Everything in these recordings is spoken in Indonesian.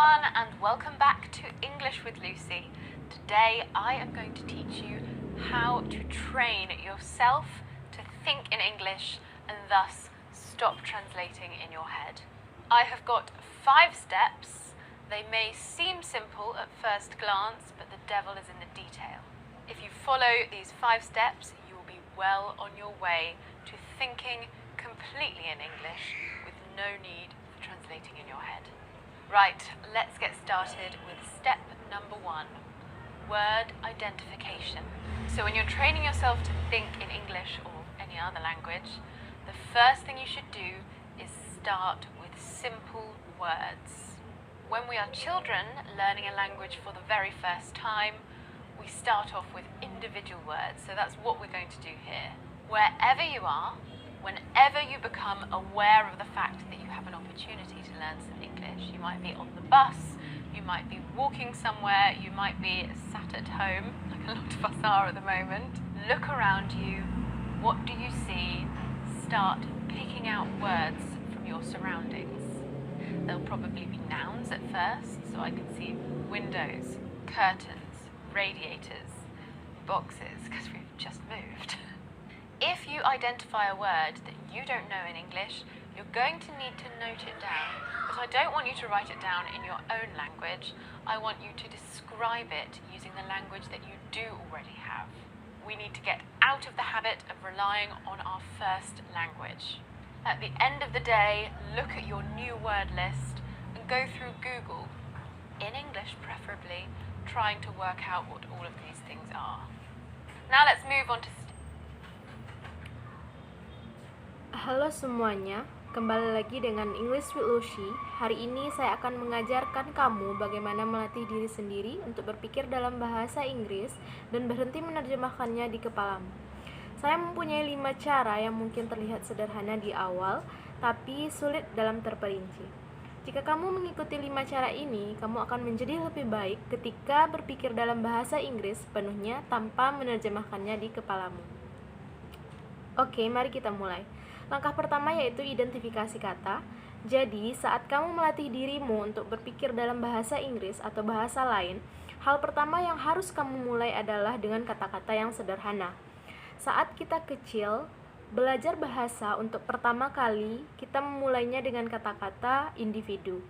everyone, and welcome back to English with Lucy. Today I am going to teach you how to train yourself to think in English and thus stop translating in your head. I have got 5 steps. They may seem simple at first glance, but the devil is in the detail. If you follow these 5 steps, you will be well on your way to thinking completely in English with no need for translating in your head. Right, let's get started with step number 1, word identification. So when you're training yourself to think in English or any other language, the first thing you should do is start with simple words. When we are children learning a language for the very first time, we start off with individual words, so that's what we're going to do here. Wherever you are, whenever you become aware of the fact that you have an opportunity to learn some English, you might be on the bus, you might be walking somewhere, you might be sat at home, like a lot of us are at the moment. Look around you. What do you see? Start picking out words from your surroundings. There'll probably be nouns at first, so I can see windows, curtains, radiators, boxes, because we've just moved. If you identify a word that you don't know in English, you're going to need to note it down. But I don't want you to write it down in your own language. I want you to describe it using the language that you do already have. We need to get out of the habit of relying on our first language. At the end of the day, look at your new word list and go through Google, in English preferably, trying to work out what all of these things are. Now let's move on to Halo semuanya, kembali lagi dengan English with Lucy. Hari ini saya akan mengajarkan kamu bagaimana melatih diri sendiri untuk berpikir dalam bahasa Inggris dan berhenti menerjemahkannya di kepalamu. Saya mempunyai 5 cara yang mungkin terlihat sederhana di awal, tapi sulit dalam terperinci. Jika kamu mengikuti 5 cara ini, kamu akan menjadi lebih baik ketika berpikir dalam bahasa Inggris sepenuhnya tanpa menerjemahkannya di kepalamu. Oke, mari kita mulai. Langkah pertama yaitu identifikasi kata. Jadi, saat kamu melatih dirimu untuk berpikir dalam bahasa Inggris atau bahasa lain, hal pertama yang harus kamu mulai adalah dengan kata-kata yang sederhana. Saat kita kecil, belajar bahasa untuk pertama kali, kita memulainya dengan kata-kata individu.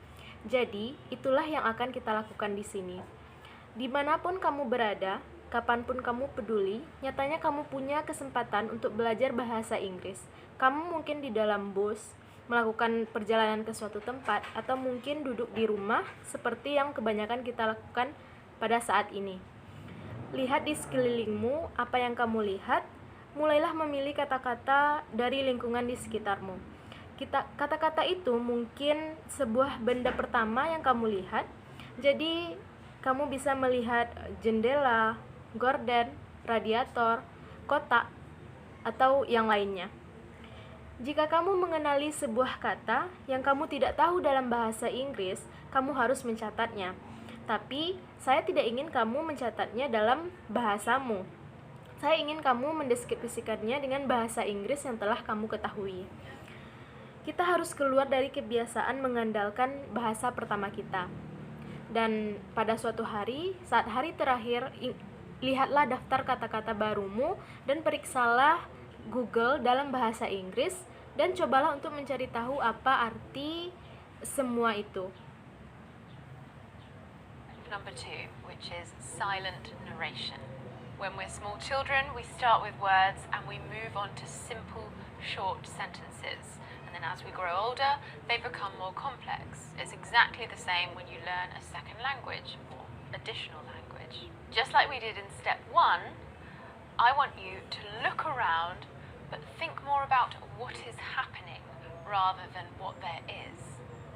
Jadi, itulah yang akan kita lakukan di sini. Dimanapun kamu berada, kapanpun kamu peduli, nyatanya kamu punya kesempatan untuk belajar bahasa Inggris. Kamu mungkin di dalam bus, melakukan perjalanan ke suatu tempat, atau mungkin duduk di rumah seperti yang kebanyakan kita lakukan pada saat ini. Lihat di sekelilingmu apa yang kamu lihat, mulailah memilih kata-kata dari lingkungan di sekitarmu. Kata-kata itu mungkin sebuah benda pertama yang kamu lihat, jadi kamu bisa melihat jendela, gorden, radiator, kotak, atau yang lainnya. Jika kamu mengenali sebuah kata yang kamu tidak tahu dalam bahasa Inggris, kamu harus mencatatnya. Tapi, saya tidak ingin kamu mencatatnya dalam bahasamu. Saya ingin kamu mendeskripsikannya dengan bahasa Inggris yang telah kamu ketahui. Kita harus keluar dari kebiasaan mengandalkan bahasa pertama kita. Dan pada suatu hari, saat hari terakhir, lihatlah daftar kata-kata barumu dan periksalah Google dalam bahasa Inggris dan cobalah untuk mencari tahu apa arti semua itu. Number 2, which is silent narration. When we're small children, we start with words and we move on to simple, short sentences. And then as we grow older, they become more complex. It's exactly the same when you learn a second language or additional language. Just like we did in step 1, I want you to look around but think more about what is happening rather than what there is.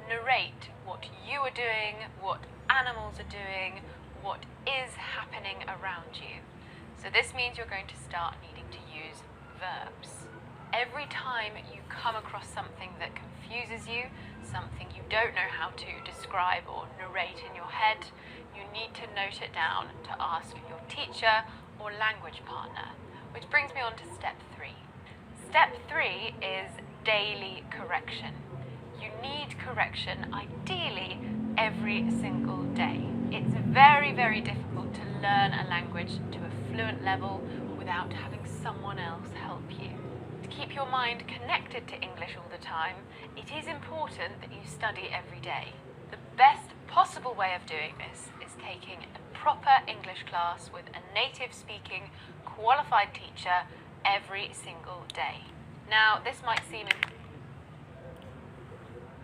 Narrate what you are doing, what animals are doing, what is happening around you. So this means you're going to start needing to use verbs. Every time you come across something that confuses you, something you don't know how to describe or narrate in your head, you need to note it down to ask your teacher or language partner. Which brings me on to step 3. Step 3 is daily correction. You need correction ideally every single day. It's very, very difficult to learn a language to a fluent level without having someone else help you. To keep your mind connected to English all the time, it is important that you study every day. The best possible way of doing this is taking a proper English class with a native-speaking, qualified teacher every single day. Now, this might seem...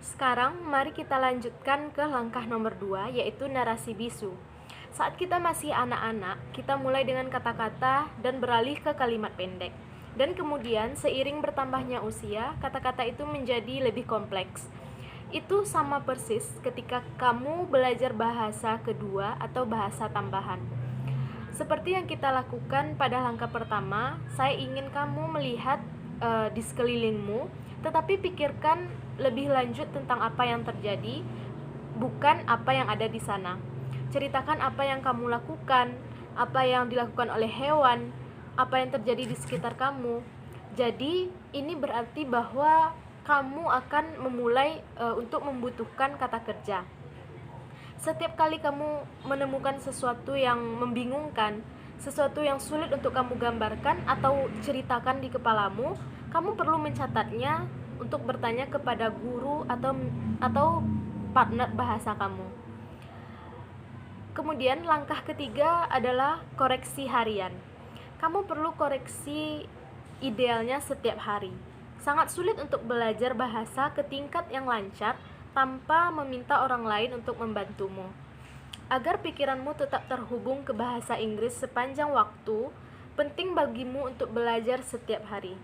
Sekarang mari kita lanjutkan ke langkah nomor 2, yaitu narasi bisu. Saat kita masih anak-anak, kita mulai dengan kata-kata dan beralih ke kalimat pendek. Dan kemudian seiring bertambahnya usia, kata-kata itu menjadi lebih kompleks. Itu sama persis ketika kamu belajar bahasa kedua atau bahasa tambahan. Seperti yang kita lakukan pada langkah pertama, saya ingin kamu melihat di sekelilingmu, tetapi pikirkan lebih lanjut tentang apa yang terjadi, bukan apa yang ada di sana. Ceritakan apa yang kamu lakukan, apa yang dilakukan oleh hewan, apa yang terjadi di sekitar kamu. Jadi, ini berarti bahwa kamu akan memulai untuk membutuhkan kata kerja. Setiap kali kamu menemukan sesuatu yang membingungkan, sesuatu yang sulit untuk kamu gambarkan atau ceritakan di kepalamu, kamu perlu mencatatnya untuk bertanya kepada guru atau partner bahasa kamu. Kemudian langkah ketiga adalah koreksi harian. Kamu perlu koreksi idealnya setiap hari. Sangat sulit untuk belajar bahasa ke tingkat yang lancar tanpa meminta orang lain untuk membantumu. Agar pikiranmu tetap terhubung ke bahasa Inggris sepanjang waktu, penting bagimu untuk belajar setiap hari.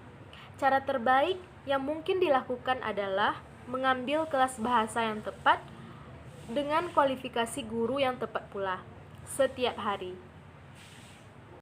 Cara terbaik yang mungkin dilakukan adalah mengambil kelas bahasa yang tepat dengan kualifikasi guru yang tepat pula, setiap hari.